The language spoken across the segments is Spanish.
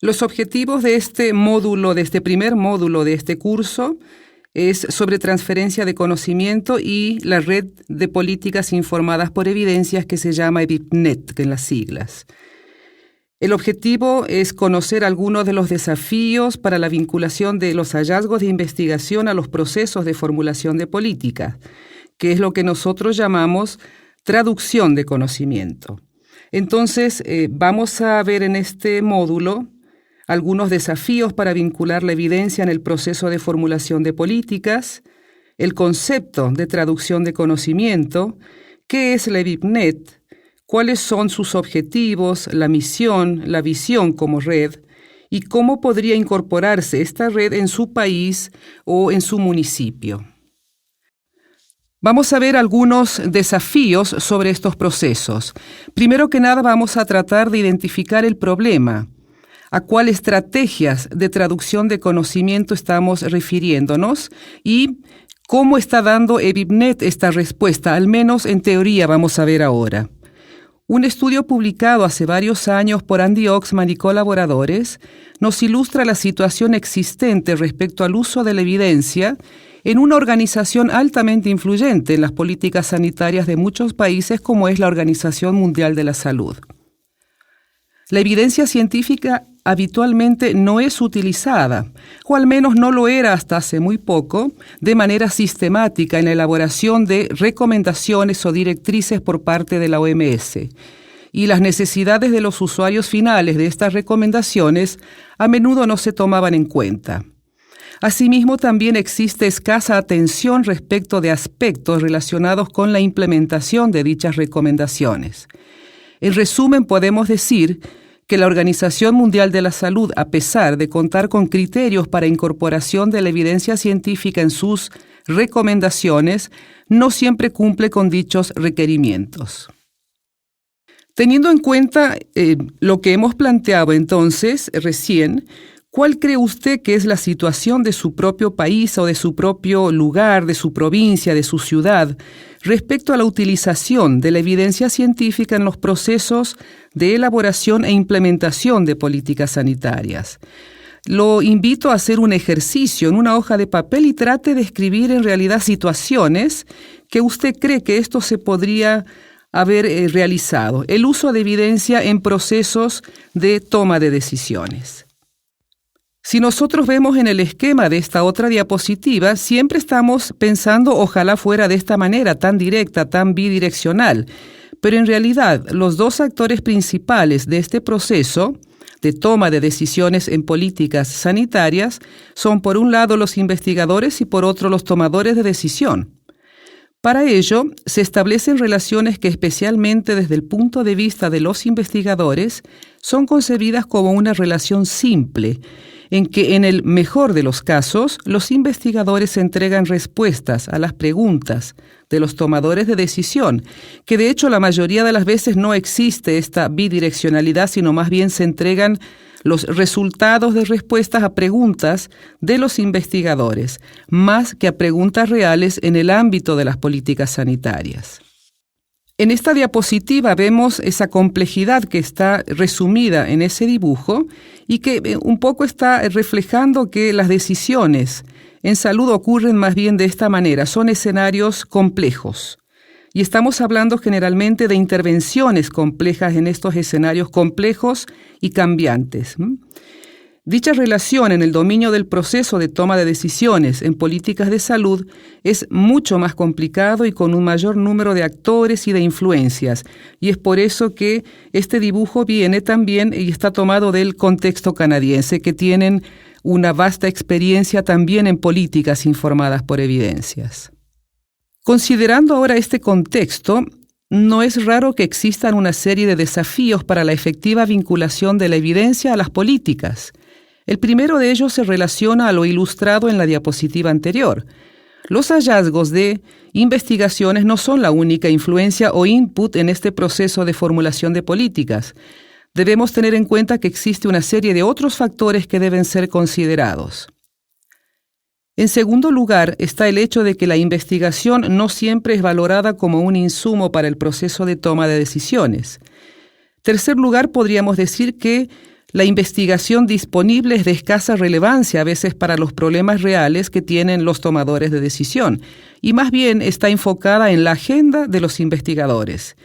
Los objetivos de este módulo, de este primer módulo de este curso, es sobre transferencia de conocimiento y la red de políticas informadas por evidencias que se llama EBIPNET, que en las siglas. El objetivo es conocer algunos de los desafíos para la vinculación de los hallazgos de investigación a los procesos de formulación de políticas, que es lo que nosotros llamamos traducción de conocimiento. Entonces, vamos a ver en este módulo algunos desafíos para vincular la evidencia en el proceso de formulación de políticas, el concepto de traducción de conocimiento, qué es la EBIPNET, cuáles son sus objetivos, la misión, la visión como red, y cómo podría incorporarse esta red en su país o en su municipio. Vamos a ver algunos desafíos sobre estos procesos. Primero que nada, vamos a tratar de identificar el problema. ¿A cuáles estrategias de traducción de conocimiento estamos refiriéndonos? Y cómo está dando EBIPNET esta respuesta, al menos en teoría vamos a ver ahora. Un estudio publicado hace varios años por Andy Oxman y colaboradores nos ilustra la situación existente respecto al uso de la evidencia en una organización altamente influyente en las políticas sanitarias de muchos países como es la Organización Mundial de la Salud. La evidencia científica habitualmente no es utilizada, o al menos no lo era hasta hace muy poco, de manera sistemática en la elaboración de recomendaciones o directrices por parte de la OMS. Y las necesidades de los usuarios finales de estas recomendaciones a menudo no se tomaban en cuenta. Asimismo, también existe escasa atención respecto de aspectos relacionados con la implementación de dichas recomendaciones. En resumen, podemos decir que la Organización Mundial de la Salud, a pesar de contar con criterios para incorporación de la evidencia científica en sus recomendaciones, no siempre cumple con dichos requerimientos. Teniendo en cuenta lo que hemos planteado entonces recién, ¿cuál cree usted que es la situación de su propio país o de su propio lugar, de su provincia, de su ciudad, respecto a la utilización de la evidencia científica en los procesos de elaboración e implementación de políticas sanitarias? Lo invito a hacer un ejercicio en una hoja de papel y trate de escribir en realidad situaciones que usted cree que esto se podría haber realizado. El uso de evidencia en procesos de toma de decisiones. Si nosotros vemos en el esquema de esta otra diapositiva, siempre estamos pensando ojalá fuera de esta manera, tan directa, tan bidireccional. Pero en realidad, los dos actores principales de este proceso de toma de decisiones en políticas sanitarias son por un lado los investigadores y por otro los tomadores de decisión. Para ello, se establecen relaciones que especialmente desde el punto de vista de los investigadores son concebidas como una relación simple, en que en el mejor de los casos, los investigadores entregan respuestas a las preguntas de los tomadores de decisión, que de hecho la mayoría de las veces no existe esta bidireccionalidad, sino más bien se entregan los resultados de respuestas a preguntas de los investigadores, más que a preguntas reales en el ámbito de las políticas sanitarias. En esta diapositiva vemos esa complejidad que está resumida en ese dibujo y que un poco está reflejando que las decisiones en salud ocurren más bien de esta manera, son escenarios complejos. Y estamos hablando generalmente de intervenciones complejas en estos escenarios complejos y cambiantes. Dicha relación en el dominio del proceso de toma de decisiones en políticas de salud es mucho más complicado y con un mayor número de actores y de influencias. Y es por eso que este dibujo viene también y está tomado del contexto canadiense, que tienen una vasta experiencia también en políticas informadas por evidencias. Considerando ahora este contexto, no es raro que existan una serie de desafíos para la efectiva vinculación de la evidencia a las políticas. El primero de ellos se relaciona a lo ilustrado en la diapositiva anterior. Los hallazgos de investigaciones no son la única influencia o input en este proceso de formulación de políticas. Debemos tener en cuenta que existe una serie de otros factores que deben ser considerados. En segundo lugar, está el hecho de que la investigación no siempre es valorada como un insumo para el proceso de toma de decisiones. Tercer lugar, podríamos decir que La investigación disponible es de escasa relevancia a veces para los problemas reales que tienen los tomadores de decisión, y más bien está enfocada en la agenda de los investigadores.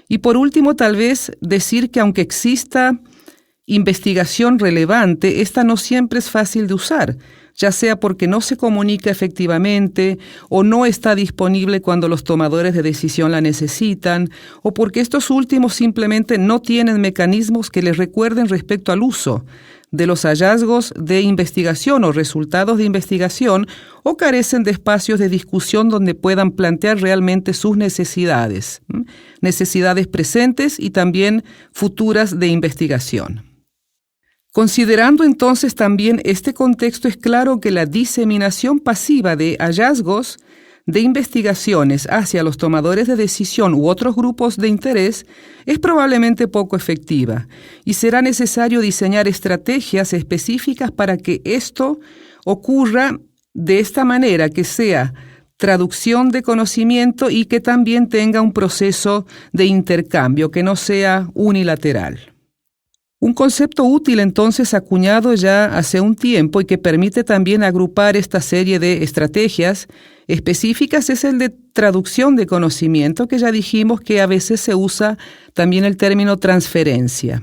Y por último, tal vez decir que aunque exista investigación relevante, esta no siempre es fácil de usar, ya sea porque no se comunica efectivamente o no está disponible cuando los tomadores de decisión la necesitan, o porque estos últimos simplemente no tienen mecanismos que les recuerden respecto al uso de los hallazgos de investigación o resultados de investigación, o carecen de espacios de discusión donde puedan plantear realmente sus necesidades presentes y también futuras de investigación. Considerando entonces también este contexto, es claro que la diseminación pasiva de hallazgos de investigaciones hacia los tomadores de decisión u otros grupos de interés es probablemente poco efectiva y será necesario diseñar estrategias específicas para que esto ocurra de esta manera, que sea traducción de conocimiento y que también tenga un proceso de intercambio, que no sea unilateral. Un concepto útil entonces acuñado ya hace un tiempo y que permite también agrupar esta serie de estrategias específicas es el de traducción de conocimiento, que ya dijimos que a veces se usa también el término transferencia.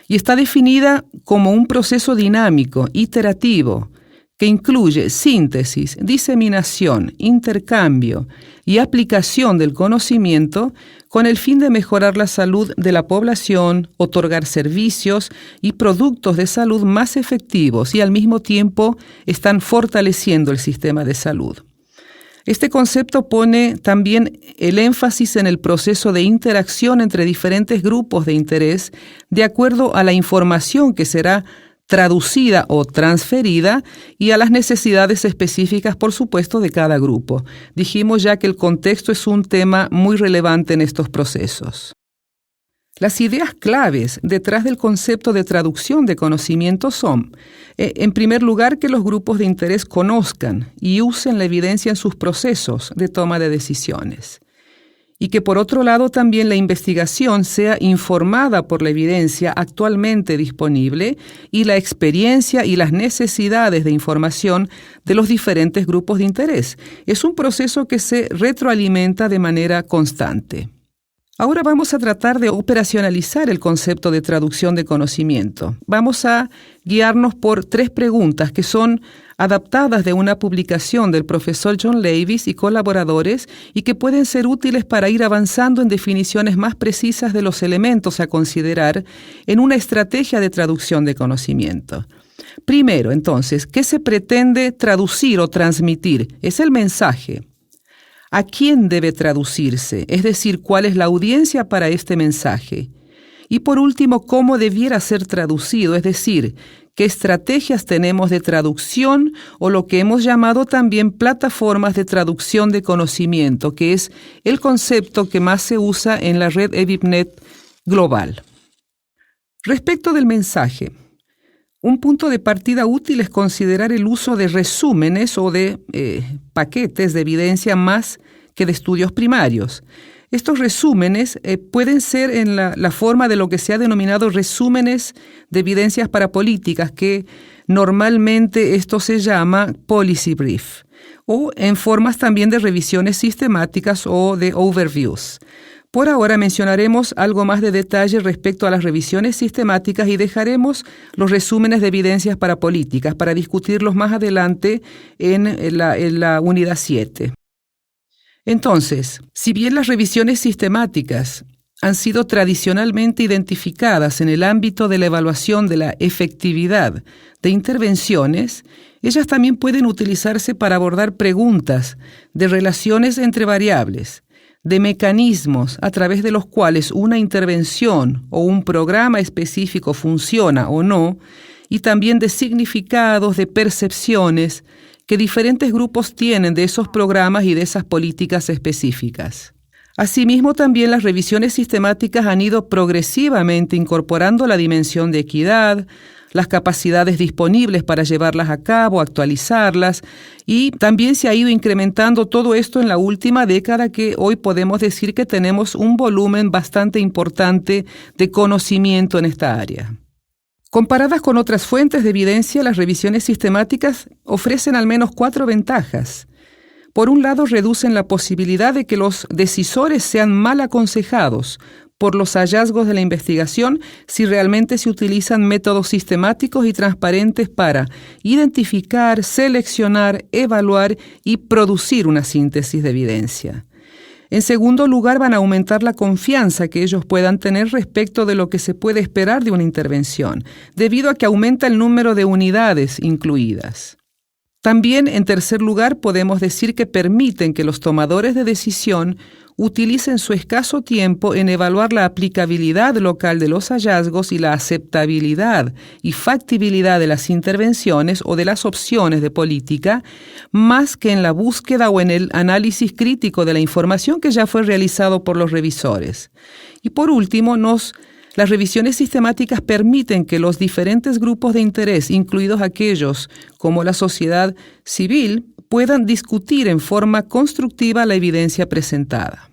Y está definida como un proceso dinámico, iterativo, que incluye síntesis, diseminación, intercambio y aplicación del conocimiento con el fin de mejorar la salud de la población, otorgar servicios y productos de salud más efectivos y al mismo tiempo están fortaleciendo el sistema de salud. Este concepto pone también el énfasis en el proceso de interacción entre diferentes grupos de interés de acuerdo a la información que será traducida o transferida y a las necesidades específicas, por supuesto, de cada grupo. Dijimos ya que el contexto es un tema muy relevante en estos procesos. Las ideas claves detrás del concepto de traducción de conocimiento son, en primer lugar, que los grupos de interés conozcan y usen la evidencia en sus procesos de toma de decisiones. Y que por otro lado también la investigación sea informada por la evidencia actualmente disponible y la experiencia y las necesidades de información de los diferentes grupos de interés. Es un proceso que se retroalimenta de manera constante. Ahora vamos a tratar de operacionalizar el concepto de traducción de conocimiento. Vamos a guiarnos por 3 preguntas que son adaptadas de una publicación del profesor John Leavis y colaboradores y que pueden ser útiles para ir avanzando en definiciones más precisas de los elementos a considerar en una estrategia de traducción de conocimiento. Primero, entonces, ¿qué se pretende traducir o transmitir? Es el mensaje. ¿A quién debe traducirse? Es decir, ¿cuál es la audiencia para este mensaje? Y por último, ¿cómo debiera ser traducido? Es decir, ¿qué estrategias tenemos de traducción o lo que hemos llamado también plataformas de traducción de conocimiento, que es el concepto que más se usa en la red EBIBNet global? Respecto del mensaje, un punto de partida útil es considerar el uso de resúmenes o de paquetes de evidencia más que de estudios primarios. Estos resúmenes pueden ser en la forma de lo que se ha denominado resúmenes de evidencias para políticas, que normalmente esto se llama policy brief, o en formas también de revisiones sistemáticas o de overviews. Por ahora mencionaremos algo más de detalle respecto a las revisiones sistemáticas y dejaremos los resúmenes de evidencias para políticas para discutirlos más adelante en la unidad 7. Entonces, si bien las revisiones sistemáticas han sido tradicionalmente identificadas en el ámbito de la evaluación de la efectividad de intervenciones, ellas también pueden utilizarse para abordar preguntas de relaciones entre variables, de mecanismos a través de los cuales una intervención o un programa específico funciona o no, y también de significados, de percepciones que diferentes grupos tienen de esos programas y de esas políticas específicas. Asimismo, también las revisiones sistemáticas han ido progresivamente incorporando la dimensión de equidad, las capacidades disponibles para llevarlas a cabo, actualizarlas, y también se ha ido incrementando todo esto en la última década, que hoy podemos decir que tenemos un volumen bastante importante de conocimiento en esta área. Comparadas con otras fuentes de evidencia, las revisiones sistemáticas ofrecen al menos 4 ventajas. Por un lado, reducen la posibilidad de que los decisores sean mal aconsejados por los hallazgos de la investigación si realmente se utilizan métodos sistemáticos y transparentes para identificar, seleccionar, evaluar y producir una síntesis de evidencia. En segundo lugar, van a aumentar la confianza que ellos puedan tener respecto de lo que se puede esperar de una intervención, debido a que aumenta el número de unidades incluidas. También, en tercer lugar, podemos decir que permiten que los tomadores de decisión utilicen su escaso tiempo en evaluar la aplicabilidad local de los hallazgos y la aceptabilidad y factibilidad de las intervenciones o de las opciones de política, más que en la búsqueda o en el análisis crítico de la información que ya fue realizado por los revisores. Y por último, las revisiones sistemáticas permiten que los diferentes grupos de interés, incluidos aquellos como la sociedad civil, puedan discutir en forma constructiva la evidencia presentada.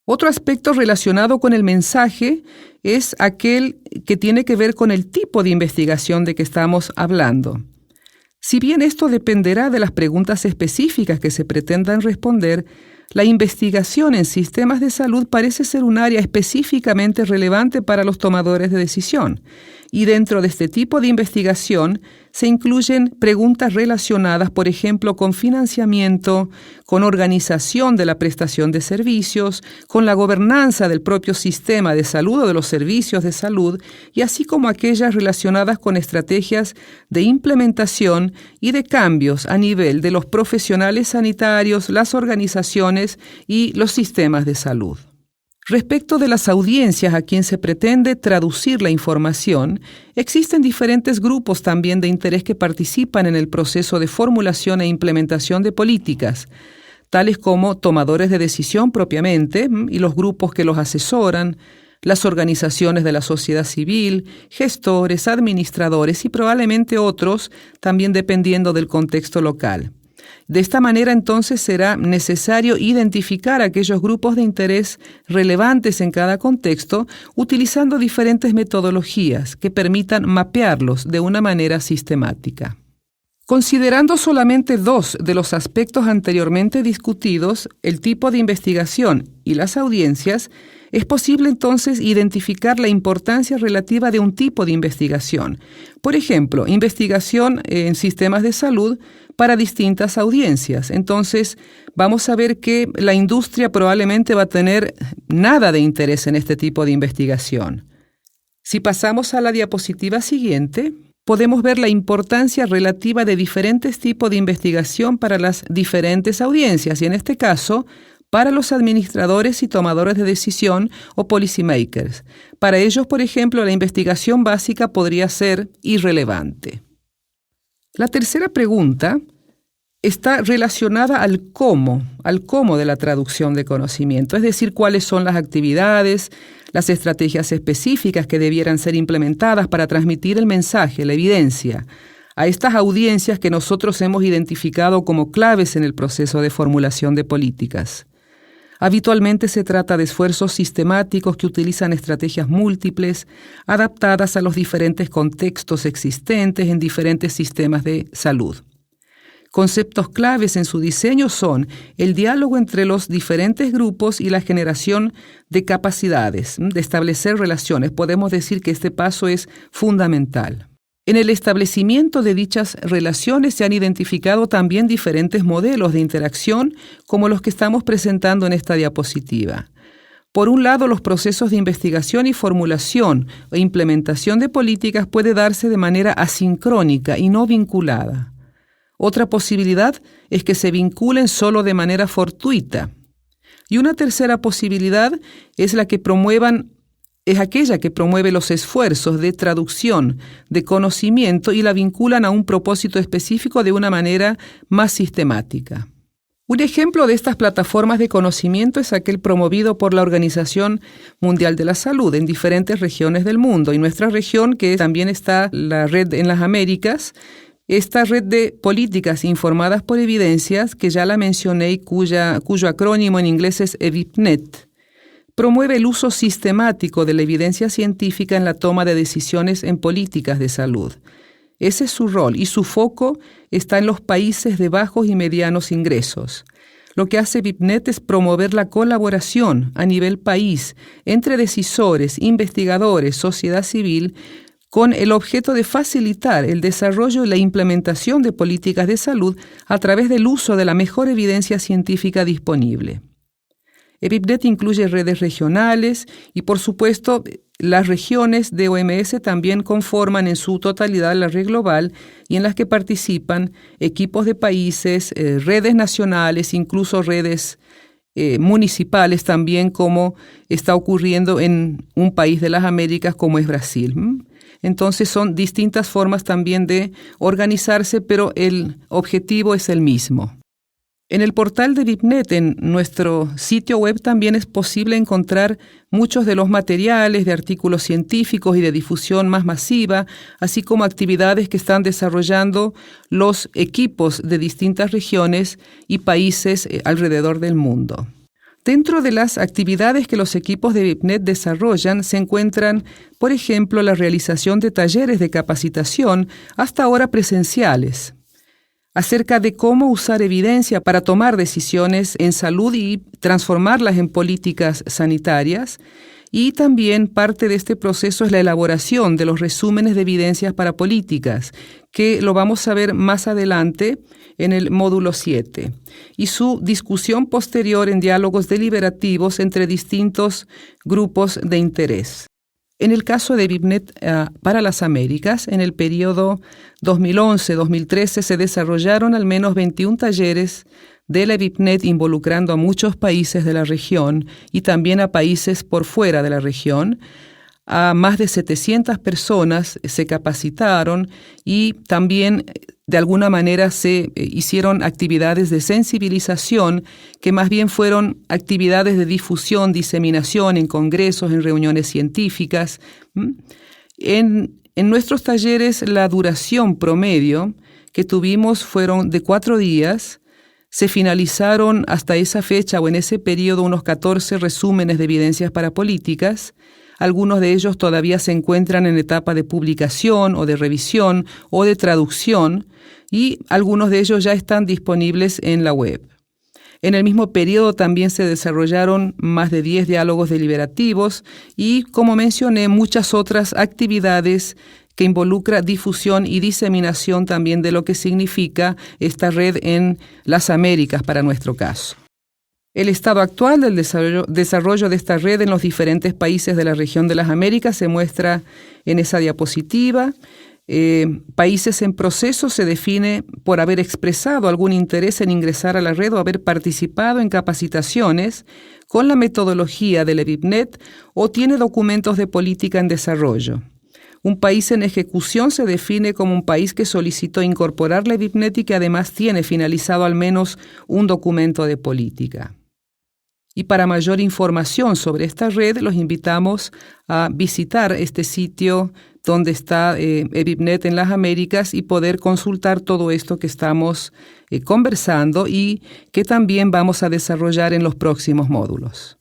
Otro aspecto relacionado con el mensaje es aquel que tiene que ver con el tipo de investigación de que estamos hablando. Si bien esto dependerá de las preguntas específicas que se pretendan responder, la investigación en sistemas de salud parece ser un área específicamente relevante para los tomadores de decisión. Y dentro de este tipo de investigación se incluyen preguntas relacionadas, por ejemplo, con financiamiento, con organización de la prestación de servicios, con la gobernanza del propio sistema de salud o de los servicios de salud, y así como aquellas relacionadas con estrategias de implementación y de cambios a nivel de los profesionales sanitarios, las organizaciones y los sistemas de salud. Respecto de las audiencias a quien se pretende traducir la información, existen diferentes grupos también de interés que participan en el proceso de formulación e implementación de políticas, tales como tomadores de decisión propiamente y los grupos que los asesoran, las organizaciones de la sociedad civil, gestores, administradores y probablemente otros, también dependiendo del contexto local. De esta manera, entonces, será necesario identificar aquellos grupos de interés relevantes en cada contexto, utilizando diferentes metodologías que permitan mapearlos de una manera sistemática. Considerando solamente 2 de los aspectos anteriormente discutidos, el tipo de investigación y las audiencias, es posible entonces identificar la importancia relativa de un tipo de investigación. Por ejemplo, investigación en sistemas de salud para distintas audiencias. Entonces, vamos a ver que la industria probablemente va a tener nada de interés en este tipo de investigación. Si pasamos a la diapositiva siguiente, podemos ver la importancia relativa de diferentes tipos de investigación para las diferentes audiencias, y en este caso, para los administradores y tomadores de decisión o policymakers. Para ellos, por ejemplo, la investigación básica podría ser irrelevante. La tercera pregunta está relacionada al cómo de la traducción de conocimiento, es decir, cuáles son las actividades, las estrategias específicas que debieran ser implementadas para transmitir el mensaje, la evidencia, a estas audiencias que nosotros hemos identificado como claves en el proceso de formulación de políticas. Habitualmente se trata de esfuerzos sistemáticos que utilizan estrategias múltiples, adaptadas a los diferentes contextos existentes en diferentes sistemas de salud. Conceptos claves en su diseño son el diálogo entre los diferentes grupos y la generación de capacidades, de establecer relaciones. Podemos decir que este paso es fundamental. En el establecimiento de dichas relaciones se han identificado también diferentes modelos de interacción como los que estamos presentando en esta diapositiva. Por un lado, los procesos de investigación y formulación o implementación de políticas puede darse de manera asincrónica y no vinculada. Otra posibilidad es que se vinculen solo de manera fortuita. Y una tercera posibilidad es aquella que promueve los esfuerzos de traducción, de conocimiento y la vinculan a un propósito específico de una manera más sistemática. Un ejemplo de estas plataformas de conocimiento es aquel promovido por la Organización Mundial de la Salud en diferentes regiones del mundo. Y nuestra región, que también está la red en las Américas, esta red de políticas informadas por evidencias, que ya la mencioné y cuyo acrónimo en inglés es EVIPNet, promueve el uso sistemático de la evidencia científica en la toma de decisiones en políticas de salud. Ese es su rol y su foco está en los países de bajos y medianos ingresos. Lo que hace BIPNET es promover la colaboración a nivel país entre decisores, investigadores, sociedad civil, con el objeto de facilitar el desarrollo y la implementación de políticas de salud a través del uso de la mejor evidencia científica disponible. BIPNET incluye redes regionales y, por supuesto, las regiones de OMS también conforman en su totalidad la red global y en las que participan equipos de países, redes nacionales, incluso redes municipales también, como está ocurriendo en un país de las Américas como es Brasil. Entonces son distintas formas también de organizarse, pero el objetivo es el mismo. En el portal de BIPNET, en nuestro sitio web, también es posible encontrar muchos de los materiales de artículos científicos y de difusión más masiva, así como actividades que están desarrollando los equipos de distintas regiones y países alrededor del mundo. Dentro de las actividades que los equipos de BIPNET desarrollan se encuentran, por ejemplo, la realización de talleres de capacitación, hasta ahora presenciales, acerca de cómo usar evidencia para tomar decisiones en salud y transformarlas en políticas sanitarias. Y también parte de este proceso es la elaboración de los resúmenes de evidencias para políticas, que lo vamos a ver más adelante en el módulo 7, y su discusión posterior en diálogos deliberativos entre distintos grupos de interés. En el caso de BIPNET para las Américas, en el periodo 2011-2013 se desarrollaron al menos 21 talleres de la BIPNET involucrando a muchos países de la región y también a países por fuera de la región. A más de 700 personas se capacitaron y también de alguna manera se hicieron actividades de sensibilización que más bien fueron actividades de difusión, diseminación en congresos, en reuniones científicas. En nuestros talleres la duración promedio que tuvimos fueron de 4 días. Se finalizaron hasta esa fecha o en ese periodo unos 14 resúmenes de evidencias para políticas. Algunos de ellos todavía se encuentran en etapa de publicación o de revisión o de traducción y algunos de ellos ya están disponibles en la web. En el mismo periodo también se desarrollaron más de 10 diálogos deliberativos y, como mencioné, muchas otras actividades que involucra difusión y diseminación también de lo que significa esta red en las Américas para nuestro caso. El estado actual del desarrollo de esta red en los diferentes países de la región de las Américas se muestra en esa diapositiva. Países en proceso se define por haber expresado algún interés en ingresar a la red o haber participado en capacitaciones con la metodología del BIPNET o tiene documentos de política en desarrollo. Un país en ejecución se define como un país que solicitó incorporar la BIPNET y que además tiene finalizado al menos un documento de política. Y para mayor información sobre esta red, los invitamos a visitar este sitio donde está BIPNET en las Américas y poder consultar todo esto que estamos conversando y que también vamos a desarrollar en los próximos módulos.